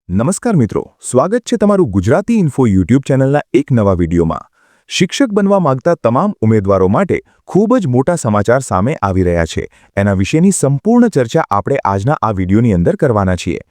નમસ્કાર મિત્રો, સ્વાગત છે તમારું ગુજરાતી ઇન્ફો યુટ્યુબ ચેનલના એક નવા વિડીયોમાં। શિક્ષક બનવા માંગતા તમામ ઉમેદવારો માટે ખૂબ જ મોટા સમાચાર સામે આવી રહ્યા છે। એના વિશેની સંપૂર્ણ ચર્ચા આપણે આજના આ વિડીયોની અંદર કરવાના છીએ।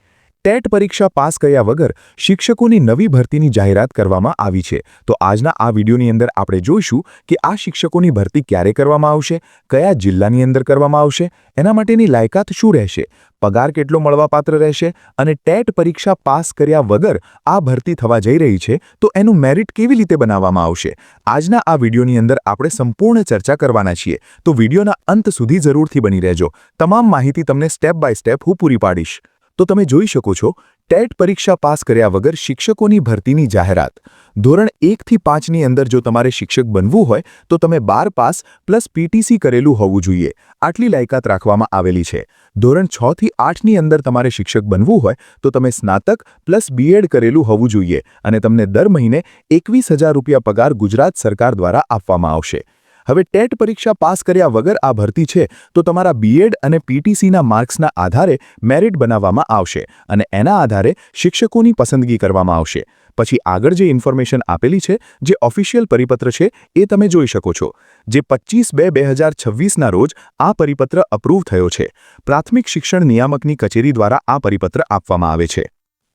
ટેટ પરીક્ષા પાસ કર્યા વગર શિક્ષકોની નવી ભરતીની જાહેરાત કરવામાં આવી છે। તો આજના આ વિડીયોની અંદર આપણે જોઈશું કે આ શિક્ષકોની ભરતી ક્યારે કરવામાં આવશે, કયા જિલ્લાની અંદર કરવામાં આવશે, એના માટેની લાયકાત શું રહેશે, પગાર કેટલો મળવાપાત્ર રહેશે અને ટેટ પરીક્ષા પાસ કર્યા વગર આ ભરતી થવા જઈ રહી છે તો એનું મેરિટ કેવી રીતે બનાવવામાં આવશે। આજના આ વિડીયોની અંદર આપણે સંપૂર્ણ ચર્ચા કરવાના છીએ। તો વિડીયોના અંત સુધી જરૂરથી બની રહેજો। તમામ માહિતી તમને સ્ટેપ બાય સ્ટેપ હું પૂરી પાડીશ। તો તમે જોઈ શકો છો, ટેટ પરીક્ષા પાસ કર્યા વગર શિક્ષકોની ભરતીની જાહેરાત। ધોરણ 1 થી 5 ની અંદર જો તમારે શિક્ષક બનવું હોય તો તમે 12 પાસ પ્લસ પીટીસી કરેલું હોવું જોઈએ। આટલી લાયકાત રાખવામાં આવેલી છે। ધોરણ 6 થી 8 ની અંદર તમારે શિક્ષક બનવું હોય તો તમે સ્નાતક પ્લસ બીએડ કરેલું હોવું જોઈએ અને તમને દર મહિને 21,000 રૂપિયા પગાર ગુજરાત સરકાર દ્વારા આપવામાં આવશે। હવે ટેટ પરીક્ષા પાસ કર્યા વગર આ ભરતી છે તો તમારા બીએડ અને પીટીસીના માર્ક્સના આધારે મેરિટ બનાવવામાં આવશે અને એના આધારે શિક્ષકોની પસંદગી કરવામાં આવશે। પછી આગળ જે ઇન્ફોર્મેશન આપેલી છે, જે ઓફિશિયલ પરિપત્ર છે, એ તમે જોઈ શકો છો, જે 25/2/2026ના રોજ આ પરિપત્ર અપ્રૂવ થયો છે। પ્રાથમિક શિક્ષણ નિયામકની કચેરી દ્વારા આ પરિપત્ર આપવામાં આવે છે।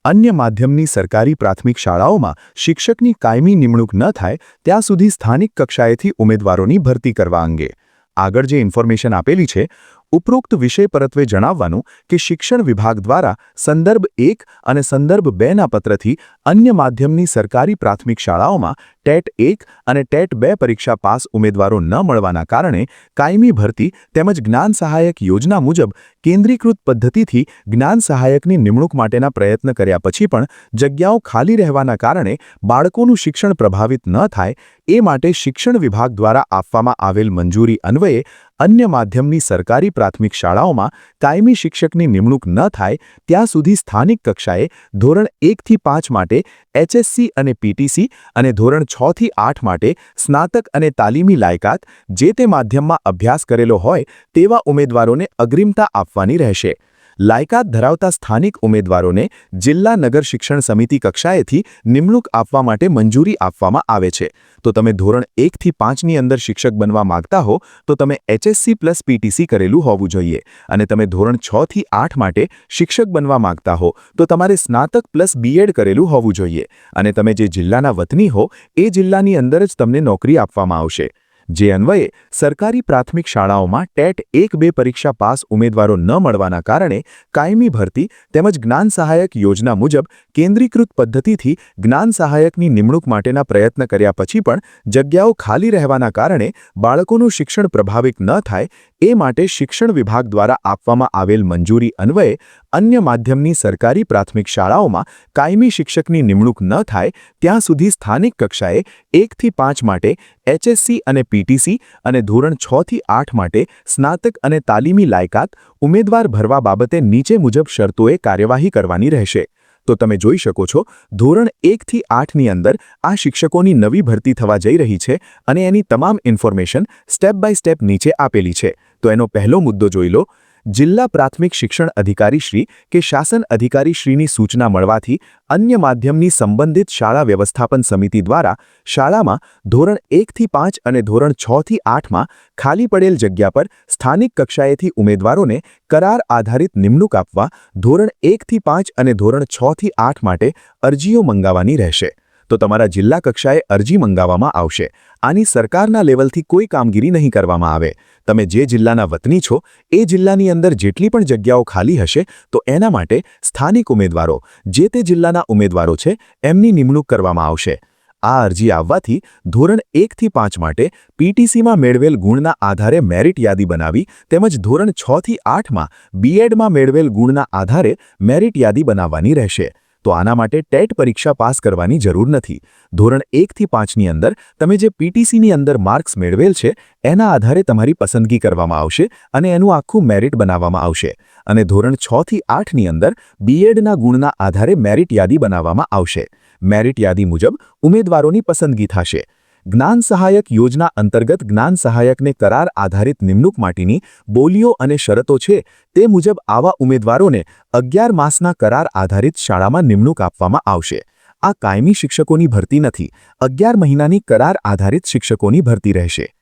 અન્ય માધ્યમની સરકારી પ્રાથમિક શાળાઓમાં શિક્ષકની કાયમી નિમણૂક ન થાય ત્યાં સુધી સ્થાનિક કક્ષાએથી ઉમેદવારોની ભરતી કરવા અંગે આગળ જે ઇન્ફોર્મેશન આપેલી છે, ઉપરોક્ત વિષય પરત્વે જણાવવાનું કે શિક્ષણ વિભાગ દ્વારા સંદર્ભ 1 અને સંદર્ભ 2ના પત્રથી અન્ય માધ્યમની સરકારી પ્રાથમિક શાળાઓમાં ટેટ 1 અને ટેટ 2 પરીક્ષા પાસ ઉમેદવારો ન મળવાના કારણે કાયમી ભરતી તેમજ જ્ઞાન સહાયક યોજના મુજબ કેન્દ્રીકૃત પદ્ધતિથી જ્ઞાન સહાયકની નિમણૂક માટેના પ્રયત્ન કર્યા પછી પણ જગ્યાઓ ખાલી રહેવાના કારણે બાળકોનું શિક્ષણ પ્રભાવિત ન થાય એ માટે શિક્ષણ વિભાગ દ્વારા આપવામાં આવેલ મંજૂરી અન્વયે અન્ય માધ્યમની સરકારી પ્રાથમિક શાળાઓમાં કાયમી શિક્ષકની નિમણૂક ન થાય ત્યાં સુધી સ્થાનિક કક્ષાએ ધોરણ 1 થી 5 માટે એચએસસી અને પીટીસી અને ધોરણ 6 થી 8 માટે સ્નાતક અને તાલીમી લાયકાત જે તે માધ્યમમાં અભ્યાસ કરેલો હોય તેવા ઉમેદવારોને અગ્રિમતા આપવાની રહેશે। લાયકાત ધરાવતા સ્થાનિક ઉમેદવારોને જિલ્લા નગર શિક્ષણ સમિતિ કક્ષાએથી નિમણૂક આપવા માટે મંજૂરી આપવામાં આવે છે। તો તમે ધોરણ 1 થી 5ની અંદર શિક્ષક બનવા માંગતા હો તો તમે એચએસસી પ્લસ પીટીસી કરેલું હોવું જોઈએ અને તમે ધોરણ 6 થી 8 માટે શિક્ષક બનવા માંગતા હો તો તમારે સ્નાતક પ્લસ બીએડ કરેલું હોવું જોઈએ અને તમે જે જિલ્લાના વતની હો એ જિલ્લાની અંદર જ તમને નોકરી આપવામાં આવશે। જે અન્વયે સરકારી પ્રાથમિક શાળાઓમાં ટેટ 1-2 પરીક્ષા પાસ ઉમેદવારો ન મળવાના કારણે કાયમી ભરતી તેમજ જ્ઞાન સહાયક યોજના મુજબ કેન્દ્રીકૃત પદ્ધતિથી જ્ઞાન સહાયકની નિમણૂક માટેના પ્રયત્ન કર્યા પછી પણ જગ્યાઓ ખાલી રહેવાના કારણે બાળકોનું શિક્ષણ પ્રભાવિત ન થાય એ માટે શિક્ષણ વિભાગ દ્વારા આપવામાં આવેલ મંજૂરી અન્વયે અન્ય માધ્યમની સરકારી પ્રાથમિક શાળાઓમાં કાયમી શિક્ષકની નિમણૂક ન થાય ત્યાં સુધી સ્થાનિક કક્ષાએ 1 થી 5 માટે એચએસસી અને પીટીસી અને ધોરણ 6 થી 8 માટે સ્નાતક અને તાલીમી લાયકાત ઉમેદવાર ભરવા બાબતે નીચે મુજબ શરતોએ કાર્યવાહી કરવાની રહેશે। તો તમે જોઈ શકો છો, ધોરણ 1 થી 8ની અંદર આ શિક્ષકોની નવી ભરતી થવા જઈ રહી છે અને એની તમામ ઇન્ફોર્મેશન સ્ટેપ બાય સ્ટેપ નીચે આપેલી છે। તો એનો પહેલો મુદ્દો જોઈ લો। જિલ્લા પ્રાથમિક શિક્ષણ અધિકારી શ્રી કે શાસન અધિકારી શ્રીની સૂચના મળવાથી અન્ય માધ્યમની સંબંધિત શાળા વ્યવસ્થાપન સમિતિ દ્વારા શાળામાં ધોરણ 1 થી 5 અને ધોરણ 6 થી 8માં ખાલી પડેલ જગ્યા પર સ્થાનિક કક્ષાએથી ઉમેદવારોને કરાર આધારિત નિમણૂક આપવા ધોરણ 1 થી 5 અને ધોરણ 6 થી 8 માટે અરજીઓ મંગાવવાની રહેશે। તો તમારા જિલ્લા કક્ષાએ અરજી મંગાવવામાં આવશે। આની સરકારના લેવલથી કોઈ કામગીરી નહીં કરવામાં આવે। તમે જે જિલ્લાના વતની છો એ જિલ્લાની અંદર જેટલી પણ જગ્યાઓ ખાલી હશે તો એના માટે સ્થાનિક ઉમેદવારો જે તે જિલ્લાના ઉમેદવારો છે એમની નિમણૂક કરવામાં આવશે। આ અરજી આવવાથી ધોરણ 1 થી 5 માટે પીટીસીમાં મેળવેલ ગુણના આધારે મેરિટ યાદી બનાવી તેમજ ધોરણ 6 થી 8માં બીએડમાં મેળવેલ ગુણના આધારે મેરિટ યાદી બનાવવાની રહેશે। તો આના માટે ટેટ પરીક્ષા પાસ કરવાની જરૂર નથી। ધોરણ 1 થી 5ની અંદર તમે જે પીટીસીની અંદર માર્ક્સ મેળવેલ છે એના આધારે તમારી પસંદગી કરવામાં આવશે અને એનું આખું મેરિટ બનાવવામાં આવશે અને ધોરણ 6 થી 8ની અંદર બીએડના ગુણના આધારે મેરિટ યાદી બનાવવામાં આવશે। મેરિટ યાદી મુજબ ઉમેદવારોની પસંદગી થશે। જ્ઞાન સહાયક યોજના અંતર્ગત જ્ઞાન સહાયકને કરાર આધારિત નિમણૂક માટેની બોલીઓ અને શરતો છે તે મુજબ આવા ઉમેદવારોને 11 માસના કરાર આધારિત શાળામાં નિમણૂક આપવામાં આવશે. આ કાયમી શિક્ષકોની ભરતી નથી, 11 મહિનાની કરાર આધારિત શિક્ષકોની ભરતી રહેશે.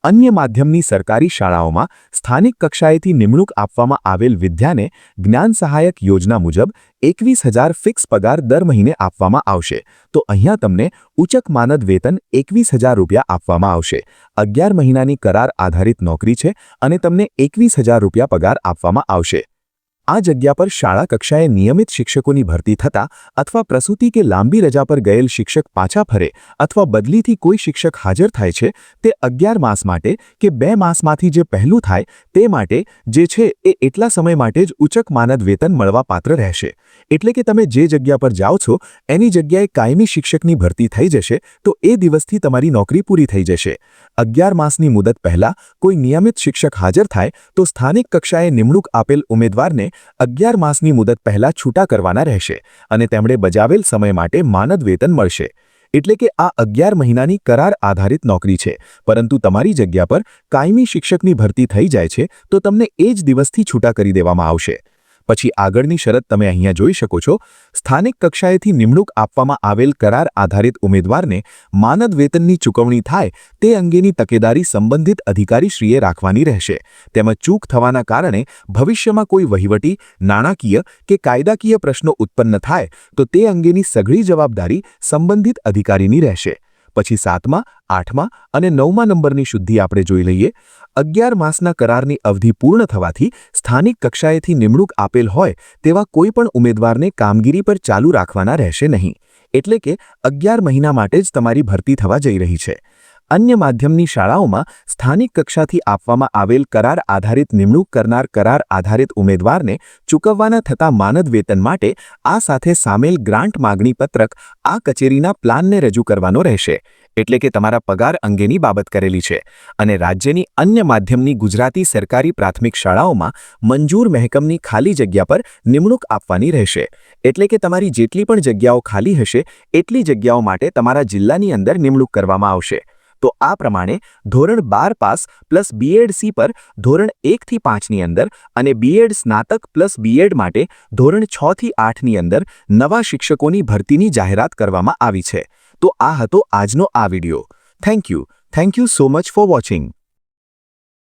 અન્ય માધ્યમની સરકારી શાળાઓમાં સ્થાનિક કક્ષાએથી નિમણૂક આપવામાં આવેલ વિદ્યાને જ્ઞાન સહાયક યોજના મુજબ 21,000 ફિક્સ પગાર દર મહિને આપવામાં આવશે. તો અહીંયા તમને ઉચ્ચક માનદ વેતન 21,000 રૂપિયા આપવામાં આવશે. 11 મહિનાની કરાર આધારિત નોકરી છે અને તમને 21,000 રૂપિયા પગાર આપવામાં આવશે. આ જગ્યા પર શાળા કક્ષાએ નિયમિત શિક્ષકોની ભરતી થતા અથવા પ્રસૂતિ કે લાંબી રજા પર ગયેલ શિક્ષક પાછા ફરે અથવા બદલીથી કોઈ શિક્ષક હાજર થાય છે તે 11 માસ માટે કે 2 માસમાંથી જે પહેલું થાય તે માટે જે છે એ એટલા સમય માટે જ ઉચ્ચક માનદ વેતન મળવાપાત્ર રહેશે. એટલે કે તમે જે જગ્યા પર જાઓ છો એની જગ્યાએ કાયમી શિક્ષકની ભરતી થઈ જશે તો એ દિવસથી તમારી નોકરી પૂરી થઈ જશે. 11 માસની મુદત પહેલા કોઈ નિયમિત શિક્ષક હાજર થાય તો સ્થાનિક કક્ષાએ નિમણૂક આપેલ ઉમેદવારને 11 માસની મુદત પહેલા છૂટા કરવાના રહેશે અને તેમણે બજાવેલ સમય માટે માનદ વેતન મળશે. એટલે કે આ 11 મહિનાની કરાર આધારિત નોકરી છે, પરંતુ તમારી જગ્યા પર કાયમી શિક્ષકની ભરતી થઈ જાય છે તો તમને એ જ દિવસથી છૂટા કરી દેવામાં આવશે. પછી આગળની શરત તમે અહીંયા જોઈ શકો છો. સ્થાનિક કક્ષાએથી નિમણૂક આપવામાં આવેલ કરાર આધારિત ઉમેદવારને માનદ વેતનની ચૂકવણી થાય તે અંગેની તકેદારી સંબંધિત અધિકારીશ્રીએ રાખવાની રહેશે. તેમજ ચૂક થવાના કારણે ભવિષ્યમાં કોઈ વહીવટી, નાણાકીય કે કાયદાકીય પ્રશ્નો ઉત્પન્ન થાય તો તે અંગેની સઘળી જવાબદારી સંબંધિત અધિકારીની રહેશે. પછી 7મા, 8મા અને 9મા નંબરની શુદ્ધિ આપણે જોઈ લઈએ. 11 માસના કરારની અવધિ પૂર્ણ થવાથી સ્થાનિક કક્ષાએથી નિમણૂક આપેલ હોય તેવા કોઈ પણ ઉમેદવારને કામગીરી પર ચાલુ રાખવાના રહેશે નહીં. એટલે કે 11 મહિના માટે જ તમારી ભરતી થવા જઈ રહી છે. અન્ય માધ્યમની શાળાઓમાં સ્થાનિક કક્ષાથી આપવામાં આવેલ કરાર આધારિત નિમણૂક કરનાર કરાર આધારિત ઉમેદવારને ચૂકવવાના થતા માનદ વેતન માટે આ સાથે સામેલ ગ્રાન્ટ માગણી પત્રક આ કચેરીના પ્લાનને રજૂ કરવાનો રહેશે. એટલે કે તમારા પગાર અંગેની બાબત કરેલી છે. અને રાજ્યની અન્ય માધ્યમની ગુજરાતી સરકારી પ્રાથમિક શાળાઓમાં મંજૂર મહેકમની ખાલી જગ્યા પર નિમણૂક આપવાની રહેશે. એટલે કે તમારી જેટલી પણ જગ્યાઓ ખાલી હશે એટલી જગ્યાઓ માટે તમારા જિલ્લાની અંદર નિમણૂક કરવામાં આવશે. તો આ પ્રમાણે ધોરણ 12 પાસ પ્લસ BEd-C પર ધોરણ 1 થી 5 ની અંદર અને BEd સ્નાતક પ્લસ BEd માટે ધોરણ 6 થી 8 ની અંદર નવા શિક્ષકોની ભરતીની જાહેરાત કરવામાં આવી છે. તો આ હતો આજનો આ video. Thank you so much for watching.